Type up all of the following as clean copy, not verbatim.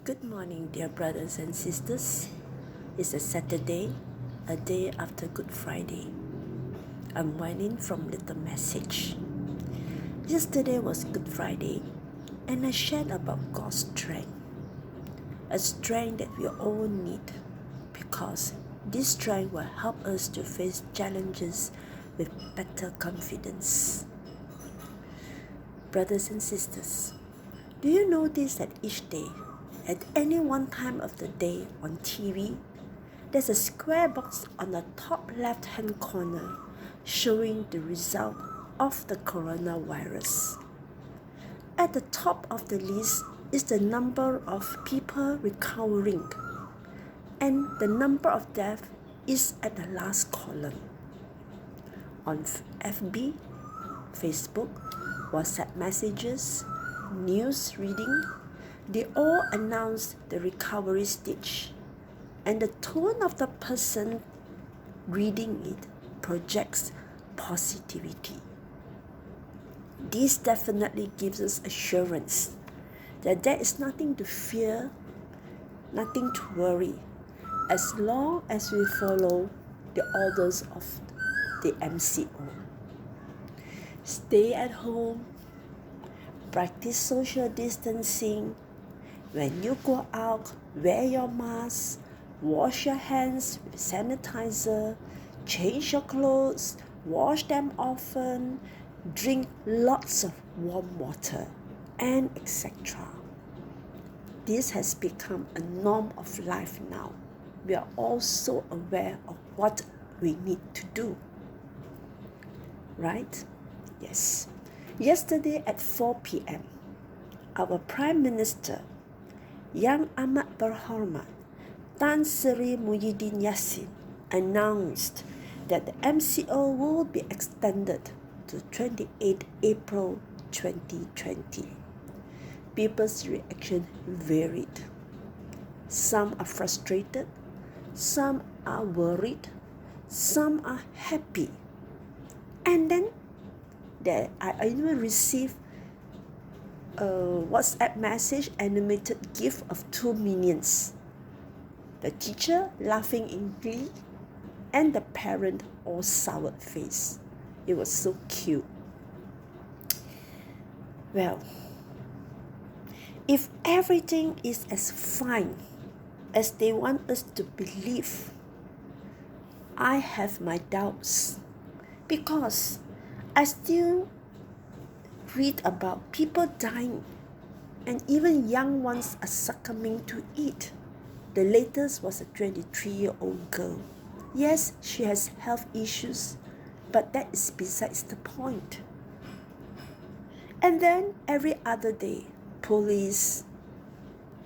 Good morning, dear brothers and sisters. It's a Saturday, a day after Good Friday. I'm whining from Little Message. Yesterday was Good Friday, and I shared about God's strength, a strength that we all need, because this strength will help us to face challenges with better confidence. Brothers and sisters, do you notice that each day, at any one time of the day on TV, there's a square box on the top left-hand corner showing the result of the coronavirus. At the top of the list is the number of people recovering, and the number of deaths is at the last column. On FB, Facebook, WhatsApp messages, news reading, they all announce the recovery stage, and the tone of the person reading it projects positivity. This definitely gives us assurance that there is nothing to fear, nothing to worry, as long as we follow the orders of the MCO. Stay at home, practice social distancing. When you go out, wear your mask, wash your hands with sanitizer, change your clothes, wash them often, drink lots of warm water, and etc. This has become a norm of life now. We are all so aware of what we need to do. Right? Yes. Yesterday at 4 p.m., our Prime Minister, Yang Amat Berhormat Tan Sri Muhyiddin Yassin, announced that the MCO will be extended to 28 April 2020. People's reaction varied. Some are frustrated, some are worried, some are happy. And then I even received a WhatsApp message animated gif of two minions. The teacher laughing in glee and the parent all sour face. It was so cute. Well, if everything is as fine as they want us to believe, I have my doubts, because I still read about people dying, and even young ones are succumbing to it. The latest was a 23-year-old girl. Yes, she has health issues, but that is besides the point. And then every other day, police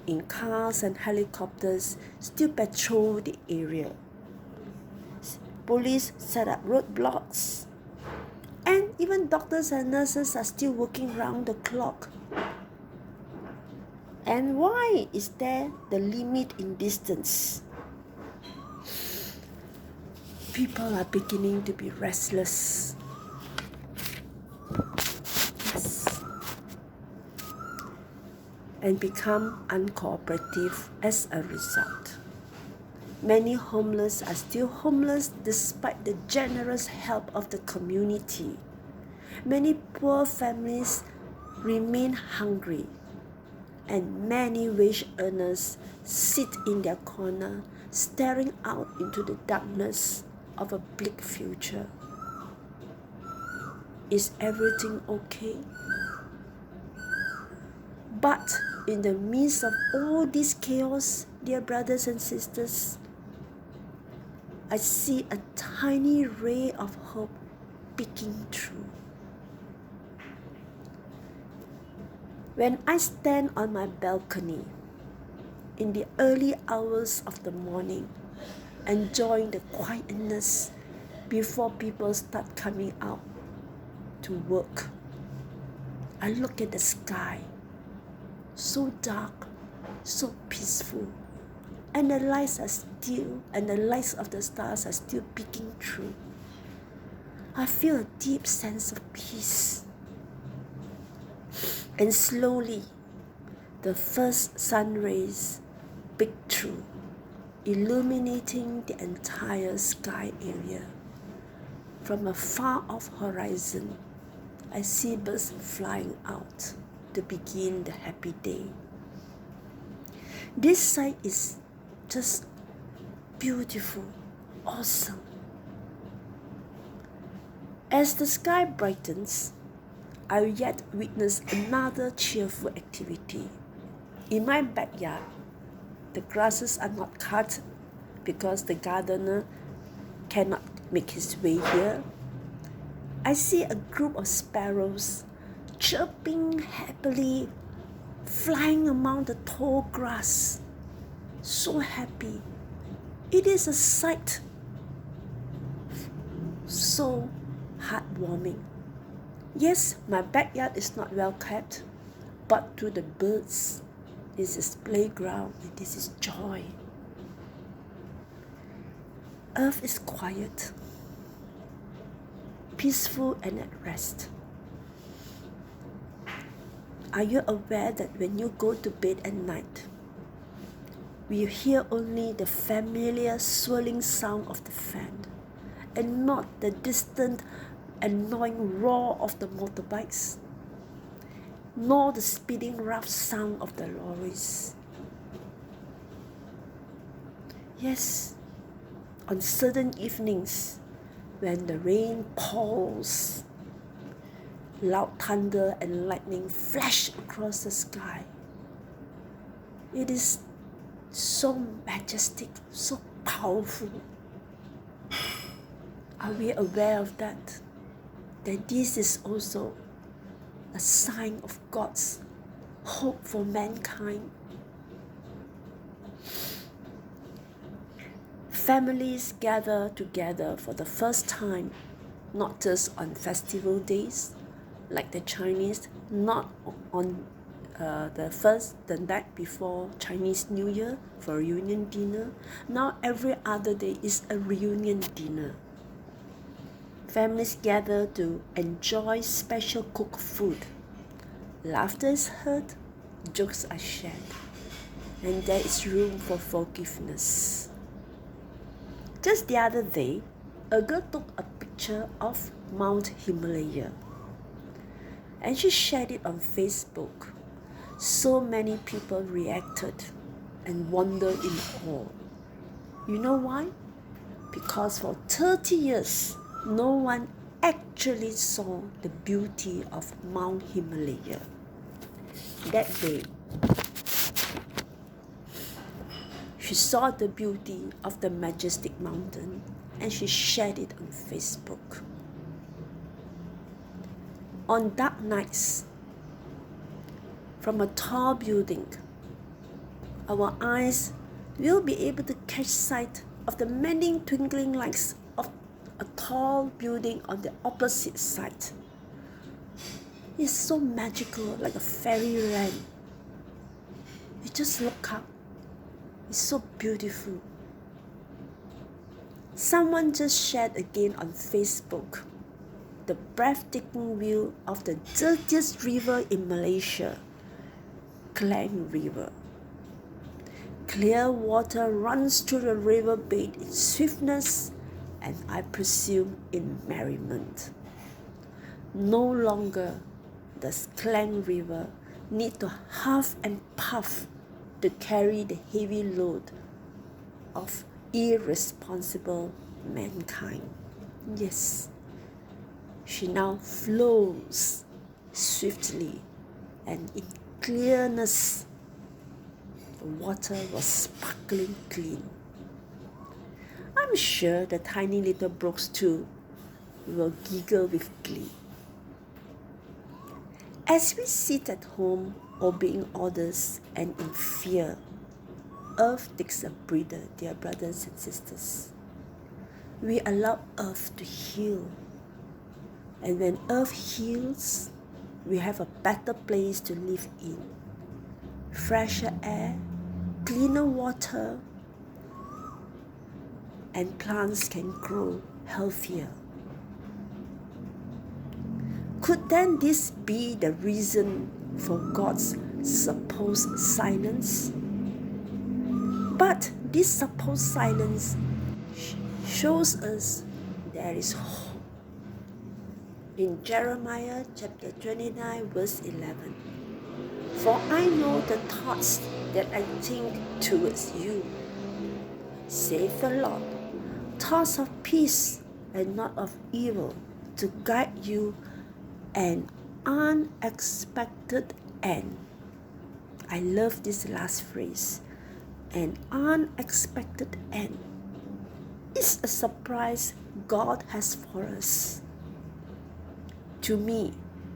in cars and helicopters still patrol the area. Police set up roadblocks, and even doctors and nurses are still working round the clock. And why is there the limit in distance? People are beginning to be restless. Yes. And become uncooperative as a result. Many homeless are still homeless despite the generous help of the community. Many poor families remain hungry, and many wage earners sit in their corner, staring out into the darkness of a bleak future. Is everything okay? But in the midst of all this chaos, dear brothers and sisters, I see a tiny ray of hope peeking through. When I stand on my balcony in the early hours of the morning, enjoying the quietness before people start coming out to work, I look at the sky, so dark, so peaceful, and the lights of the stars are still peeking through. I feel a deep sense of peace. And slowly, the first sun rays break through, illuminating the entire sky area. From a far-off horizon, I see birds flying out to begin the happy day. This sight is just beautiful, awesome. As the sky brightens, I yet witness another cheerful activity. In my backyard, the grasses are not cut because the gardener cannot make his way here. I see a group of sparrows chirping happily, flying among the tall grass. So happy. It is a sight so heartwarming. Yes, my backyard is not well kept, but to the birds, this is playground and this is joy. Earth is quiet, peaceful and at rest. Are you aware that when you go to bed at night, we hear only the familiar swirling sound of the fan and not the distant annoying roar of the motorbikes, nor the speeding rough sound of the lorries? Yes, on certain evenings when the rain pours, loud thunder and lightning flash across the sky. It is so majestic, so powerful. Are we aware of that? That this is also a sign of God's hope for mankind. Families gather together for the first time, not just on festival days like the Chinese, not on the night before Chinese New Year for a reunion dinner. Now every other day is a reunion dinner. Families gather to enjoy special cooked food. Laughter is heard, jokes are shared, and there is room for forgiveness. Just the other day, a girl took a picture of Mount Himalaya and she shared it on Facebook. So many people reacted and wondered in awe. You know why? Because for 30 years, no one actually saw the beauty of Mount Himalaya. That day, she saw the beauty of the majestic mountain and she shared it on Facebook. On dark nights, from a tall building, our eyes will be able to catch sight of the many twinkling lights of a tall building on the opposite side. It's so magical, like a fairyland. You just look up. It's so beautiful. Someone just shared again on Facebook the breathtaking view of the dirtiest river in Malaysia, Klang River. Clear water runs through the riverbed in swiftness and I presume in merriment. No longer does Klang River need to huff and puff to carry the heavy load of irresponsible mankind. Yes, she now flows swiftly and in clearness. The water was sparkling clean. I'm sure the tiny little brooks too will giggle with glee. As we sit at home obeying orders and in fear, Earth takes a breather, dear brothers and sisters. We allow Earth to heal. And when Earth heals, we have a better place to live in. Fresher air, cleaner water, and plants can grow healthier. Could then this be the reason for God's supposed silence. But this supposed silence shows us there is hope. In Jeremiah chapter 29 verse 11, "For I know the thoughts that I think towards you, saith the Lord, thoughts of peace and not of evil, to guide you an unexpected end." I love this last phrase. An unexpected end. It's a surprise God has for us. To me,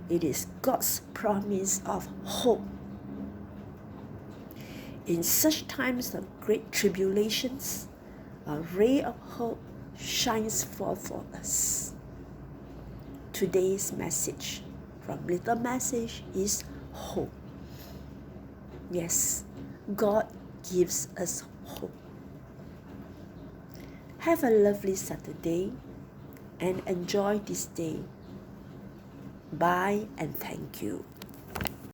it is God's promise of hope. In such times of great tribulations, a ray of hope shines forth for us. Today's message from Little Message is hope. Yes, God gives us hope. Have a lovely Saturday and enjoy this day. Bye and thank you.